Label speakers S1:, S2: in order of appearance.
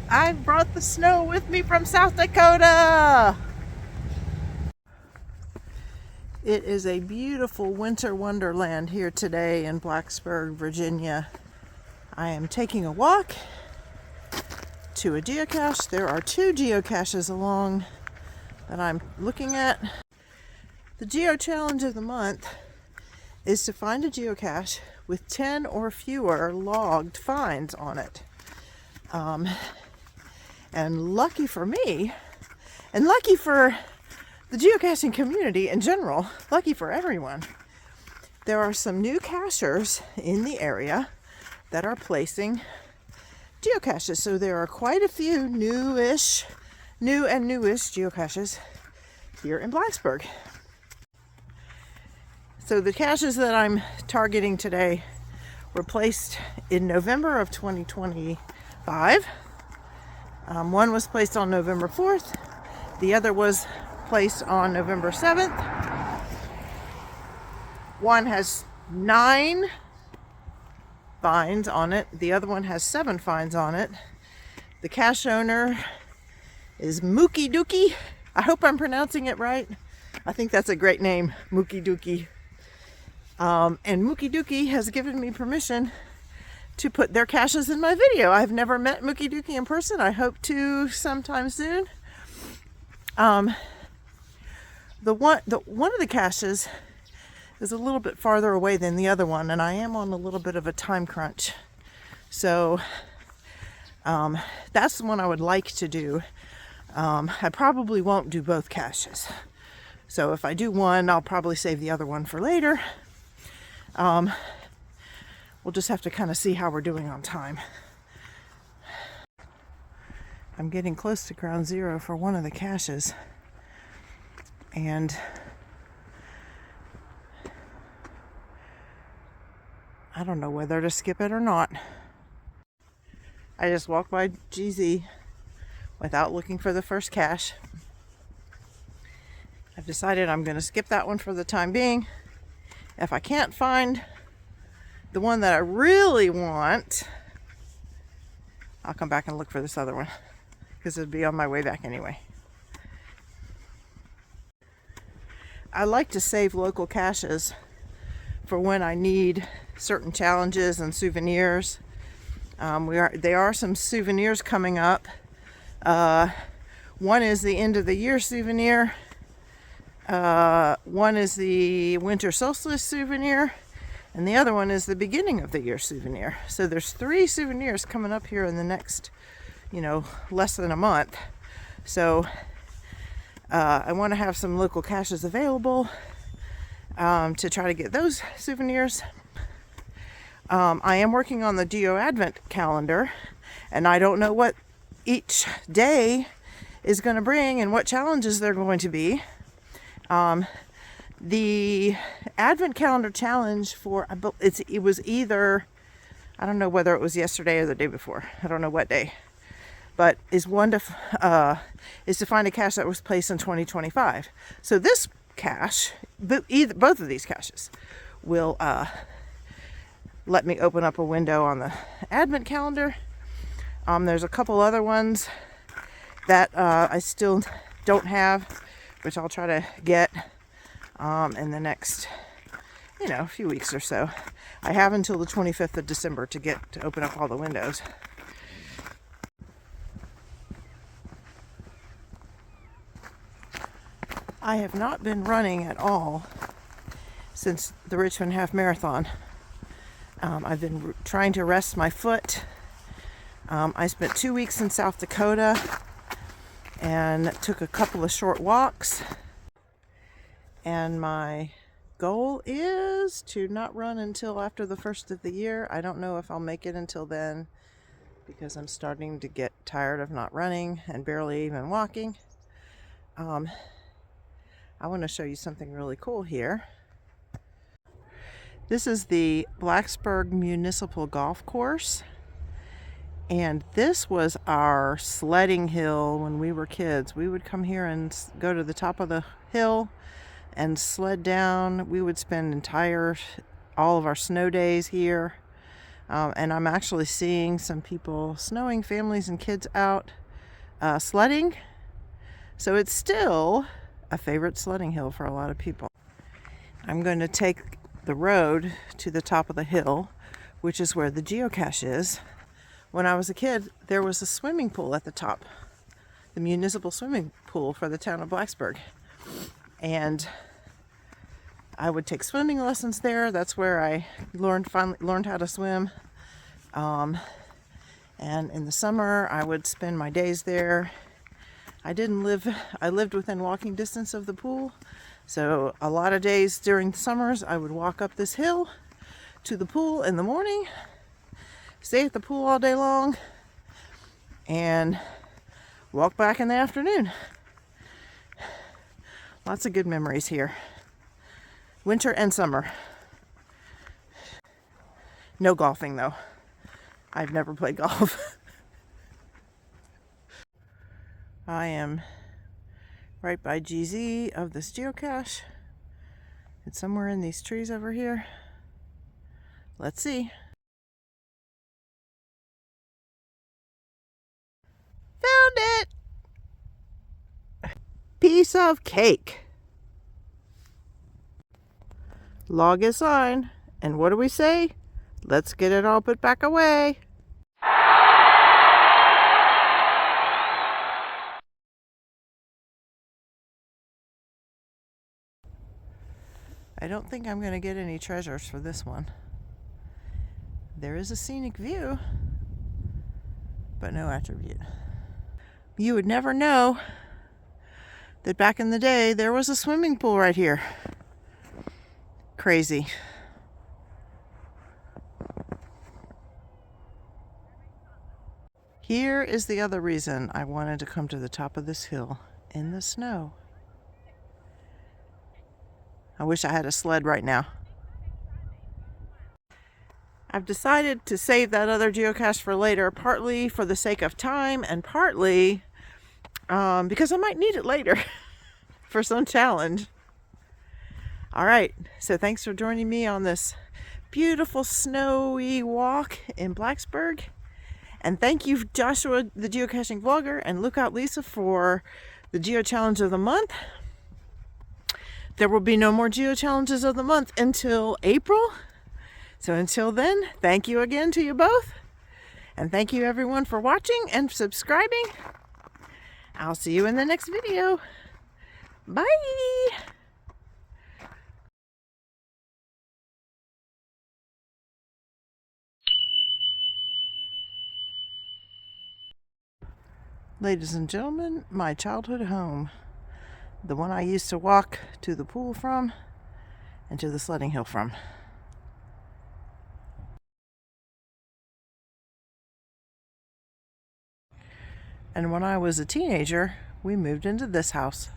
S1: I brought the snow with me from South Dakota. It is a beautiful winter wonderland here today in Blacksburg, Virginia. I am taking a walk to a geocache. There are 2 geocaches along that I'm looking at. The Geochallenge of the month is to find a geocache with 10 or fewer logged finds on it. And lucky for me, and lucky for the geocaching community in general, lucky for everyone, there are some new cachers in the area that are placing geocaches. So there are quite a few new and newish geocaches here in Blacksburg. So the caches that I'm targeting today were placed in November of 2025. One was placed on November 4th. The other was placed on November 7th. One has 9 finds on it. The other one has 7 finds on it. The cache owner is Mookie Dookie. I hope I'm pronouncing it right. I think that's a great name, Mookie Dookie. And Mookie Dookie has given me permission to put their caches in my video. I've never met Mookie Dookie in person. I hope to sometime soon. One of the caches is a little bit farther away than the other one, and I am on a little bit of a time crunch. So that's the one I would like to do. I probably won't do both caches. So if I do one, I'll probably save the other one for later. We'll just have to kind of see how we're doing on time. I'm getting close to ground zero for one of the caches, and I don't know whether to skip it or not. I just walked by GZ without looking for the first cache. I've decided I'm going to skip that one for the time being. If I can't find the one that I really want, I'll come back and look for this other one, because it'll be on my way back anyway. I like to save local caches for when I need certain challenges and souvenirs. There are some souvenirs coming up. One is the end of the year souvenir. One is the winter solstice souvenir, and the other one is the beginning of the year souvenir. So there's 3 souvenirs coming up here in the next, less than a month. So I want to have some local caches available to try to get those souvenirs. I am working on the Geo Advent calendar, and I don't know what each day is going to bring and what challenges they're going to be. The Advent Calendar Challenge it was either, I don't know whether it was yesterday or the day before. I don't know what day, but is to find a cache that was placed in 2025. So this cache, both of these caches, will let me open up a window on the Advent calendar. There's a couple other ones that I still don't have, which I'll try to get in the next, few weeks or so. I have until the 25th of December to open up all the windows. I have not been running at all since the Richmond Half Marathon. I've been trying to rest my foot. I spent 2 weeks in South Dakota and took a couple of short walks. And my goal is to not run until after the first of the year. I don't know if I'll make it until then, because I'm starting to get tired of not running and barely even walking. I want to show you something really cool here. This is the Blacksburg Municipal Golf Course. And this was our sledding hill when we were kids. We would come here and go to the top of the hill and sled down. We would spend all of our snow days here. And I'm actually seeing some people snowing families and kids out sledding. So it's still a favorite sledding hill for a lot of people. I'm going to take the road to the top of the hill, which is where the geocache is. When I was a kid, there was a swimming pool at the top, the municipal swimming pool for the town of Blacksburg. And I would take swimming lessons there. That's where I finally learned how to swim. And in the summer, I would spend my days there. I lived within walking distance of the pool. So a lot of days during the summers, I would walk up this hill to the pool in the morning, stay at the pool all day long, and walk back in the afternoon. Lots of good memories here. Winter and summer. No golfing though. I've never played golf. I am right by GZ of this geocache. It's somewhere in these trees over here. Let's see. Found it! Piece of cake. Log is on. And what do we say? Let's get it all put back away. I don't think I'm going to get any treasures for this one. There is a scenic view, but no attribute. You would never know that back in the day there was a swimming pool right here. Crazy. Here is the other reason I wanted to come to the top of this hill in the snow. I wish I had a sled right now. I've decided to save that other geocache for later, partly for the sake of time and partly because I might need it later for some challenge. All right, so thanks for joining me on this beautiful snowy walk in Blacksburg. And thank you, Joshua, the geocaching vlogger, and Lookout Lisa for the Geo Challenge of the month. There will be no more Geo Challenges of the month until April. So until then, thank you again to you both. And thank you everyone for watching and subscribing. I'll see you in the next video. Bye. Ladies and gentlemen, my childhood home. The one I used to walk to the pool from and to the sledding hill from. And when I was a teenager, we moved into this house.